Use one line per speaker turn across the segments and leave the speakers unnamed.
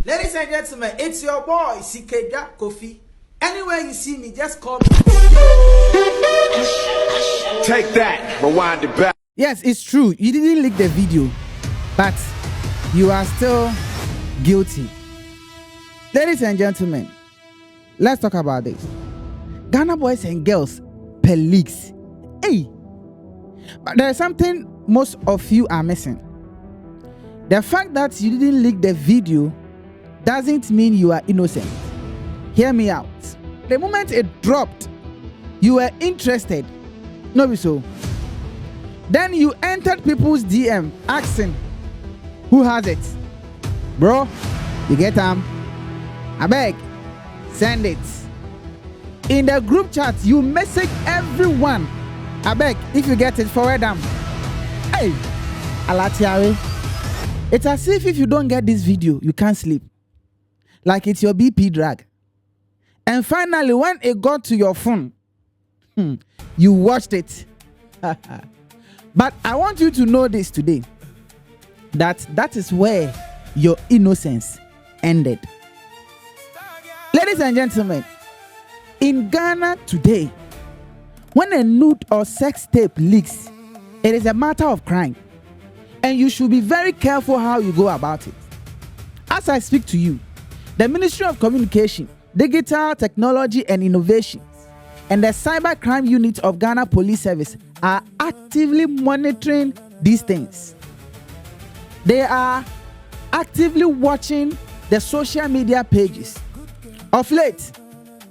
Ladies and gentlemen, it's your boy Sikeja Kofi. Anywhere you see me, just call me.
Take that, rewind it back.
Yes, it's true. You didn't leak the video, but you are still guilty. Ladies and gentlemen, let's talk about this. Ghana boys and girls per leaks. Hey, but there is something most of you are missing. The fact that you didn't leak the video doesn't mean you are innocent. Hear me out. The moment it dropped, you were interested. No, so. Then you entered people's DM asking, who has it? Bro, you get them? I beg, send it. In the group chat, you message everyone. I beg, if you get it, forward them. Hey, Alatiawe. It's as if you don't get this video, you can't sleep. Like it's your BP drag. And finally, when it got to your phone, you watched it. But I want you to know this today, that is where your innocence ended. Ladies and gentlemen, in Ghana today, when a nude or sex tape leaks, it is a matter of crime. And you should be very careful how you go about it. As I speak to you, the Ministry of Communication, Digital Technology and Innovations, and the Cybercrime Unit of Ghana Police Service are actively monitoring these things. They are actively watching the social media pages. Of late,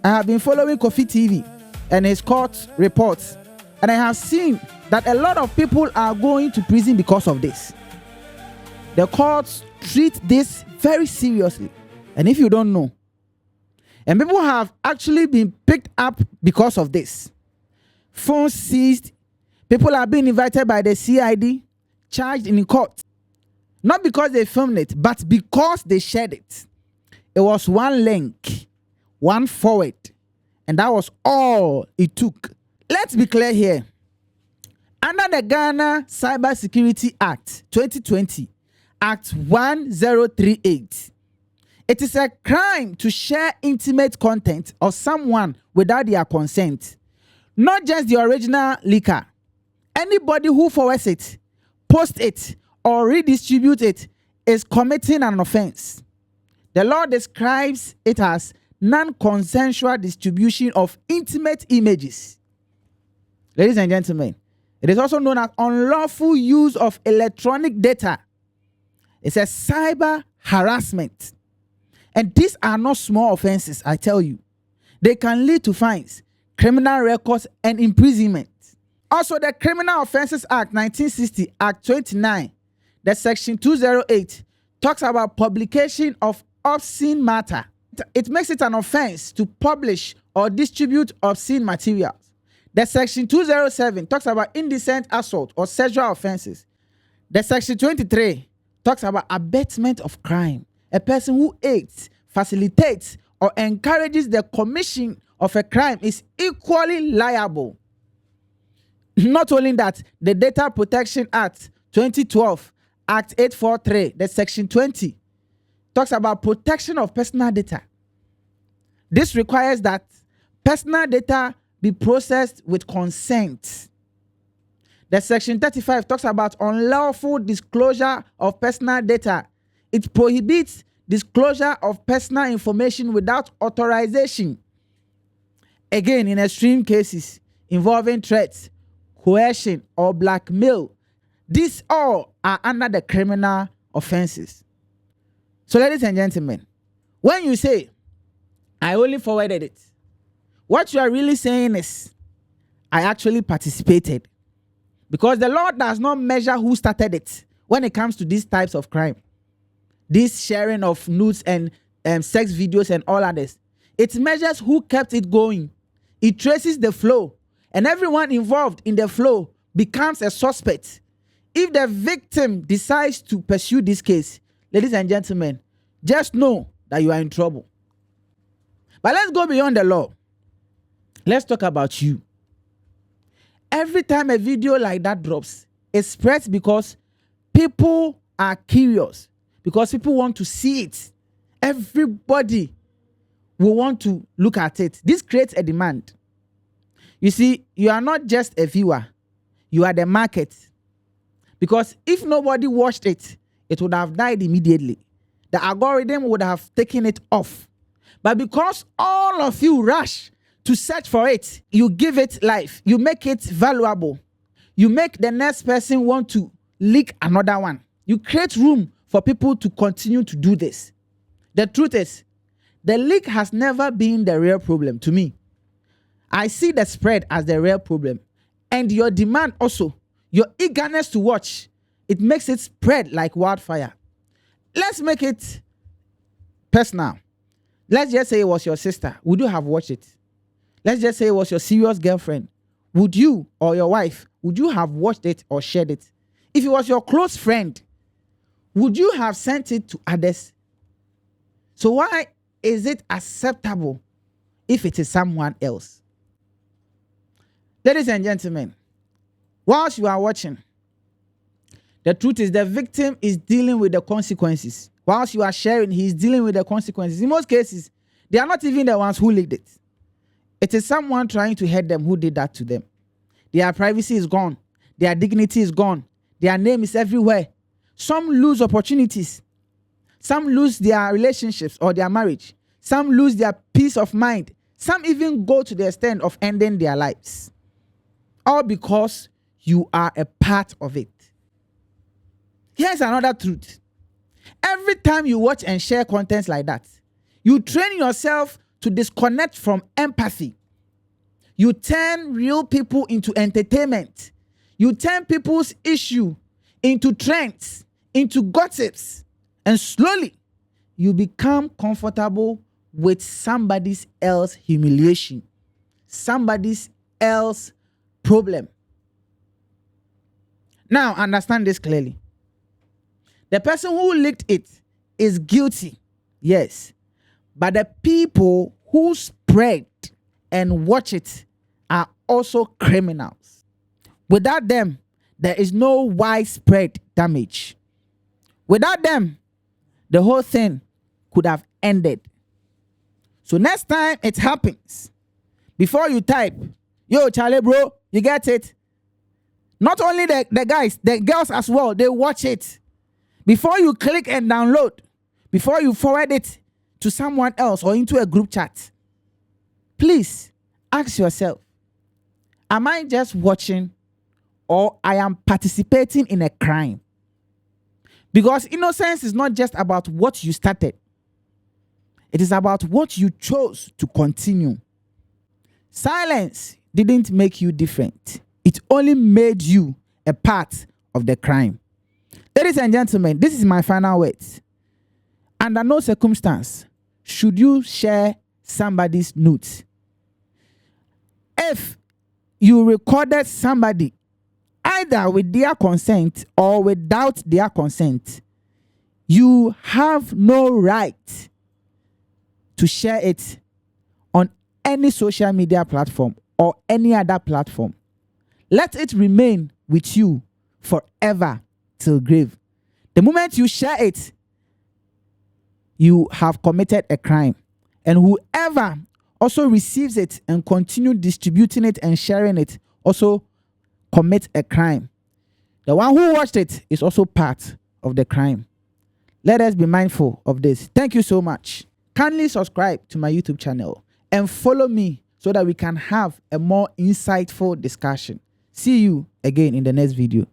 I have been following Kofi TV and his court reports, and I have seen that a lot of people are going to prison because of this. The courts treat this very seriously. And if you don't know, and people have actually been picked up because of this. Phones seized, people are being invited by the CID, charged in court. Not because they filmed it, but because they shared it. It was one link, one forward, and that was all it took. Let's be clear here. Under the Ghana Cybersecurity Act 2020, Act 1038, it is a crime to share intimate content of someone without their consent. Not just the original leaker. Anybody who forwards it, posts it, or redistributes it is committing an offense. The law describes it as non-consensual distribution of intimate images. Ladies and gentlemen, it is also known as unlawful use of electronic data. It's a cyber harassment. And these are not small offenses, I tell you. They can lead to fines, criminal records, and imprisonment. Also, the Criminal Offences Act 1960, Act 29, the Section 208, talks about publication of obscene matter. It makes it an offense to publish or distribute obscene materials. The Section 207 talks about indecent assault or sexual offenses. The Section 23 talks about abetment of crime. A person who aids, facilitates, or encourages the commission of a crime is equally liable. Not only that, the Data Protection Act 2012, Act 843, the Section 20, talks about protection of personal data. This requires that personal data be processed with consent. The Section 35 talks about unlawful disclosure of personal data. It prohibits disclosure of personal information without authorization. Again, in extreme cases involving threats, coercion, or blackmail, these all are under the criminal offenses. So, ladies and gentlemen, when you say, I only forwarded it, what you are really saying is, I actually participated. Because the law does not measure who started it when it comes to these types of crime. This sharing of nudes and sex videos and all others. It measures who kept it going. It traces the flow. And everyone involved in the flow becomes a suspect. If the victim decides to pursue this case, ladies and gentlemen, just know that you are in trouble. But let's go beyond the law. Let's talk about you. Every time a video like that drops, it spreads because people are curious, because people want to see it. everybody will want to look at it. This creates a demand. You see, you are not just a viewer, you are the market. Because if nobody watched it, it would have died immediately. The algorithm would have taken it off. But because all of you rush to search for it, you give it life, you make it valuable. You make the next person want to leak another one. You create room for people to continue to do this. The truth is, the leak has never been the real problem to me. I see the spread as the real problem. And your demand also, your eagerness to watch, it makes it spread like wildfire. Let's make it personal. Let's just say it was your sister. Would you have watched it? Let's just say it was your serious girlfriend. Would you or your wife, would you have watched it or shared it? If it was your close friend, would you have sent it to others? So why is it acceptable if it is someone else? Ladies and gentlemen, whilst you are watching, the truth is the victim is dealing with the consequences. Whilst you are sharing, he is dealing with the consequences. In most cases, they are not even the ones who leaked it. It is someone trying to hurt them who did that to them. Their privacy is gone. Their dignity is gone. Their name is everywhere. Some lose opportunities. Some lose their relationships or their marriage. Some lose their peace of mind. Some even go to the extent of ending their lives. All because you are a part of it. Here's another truth. Every time you watch and share contents like that, you train yourself to disconnect from empathy. You turn real people into entertainment. You turn people's issue into trends, into gossips. And slowly, you become comfortable with somebody else's humiliation, somebody else's problem. Now, understand this clearly. The person who leaked it is guilty, yes. But the people who spread and watch it are also criminals. Without them, there is no widespread damage. Without them, the whole thing could have ended. So next time it happens, before you type, yo, Charlie, bro, you get it? Not only the guys, the girls as well, they watch it. Before you click and download, before you forward it to someone else or into a group chat, please ask yourself, am I just watching or I am participating in a crime? Because innocence is not just about what you started. It is about what you chose to continue. Silence didn't make you different. It only made you a part of the crime. Ladies and gentlemen, this is my final words. Under no circumstance should you share somebody's nudes. If you recorded somebody either with their consent or without their consent, you have no right to share it on any social media platform or any other platform. Let it remain with you forever till grave. The moment you share it, you have committed a crime. And whoever also receives it and continue distributing it and sharing it also commit a crime. The one who watched it is also part of the crime. Let us be mindful of this. Thank you so much. Kindly subscribe to my YouTube channel and follow me so that we can have a more insightful discussion. See you again in the next video.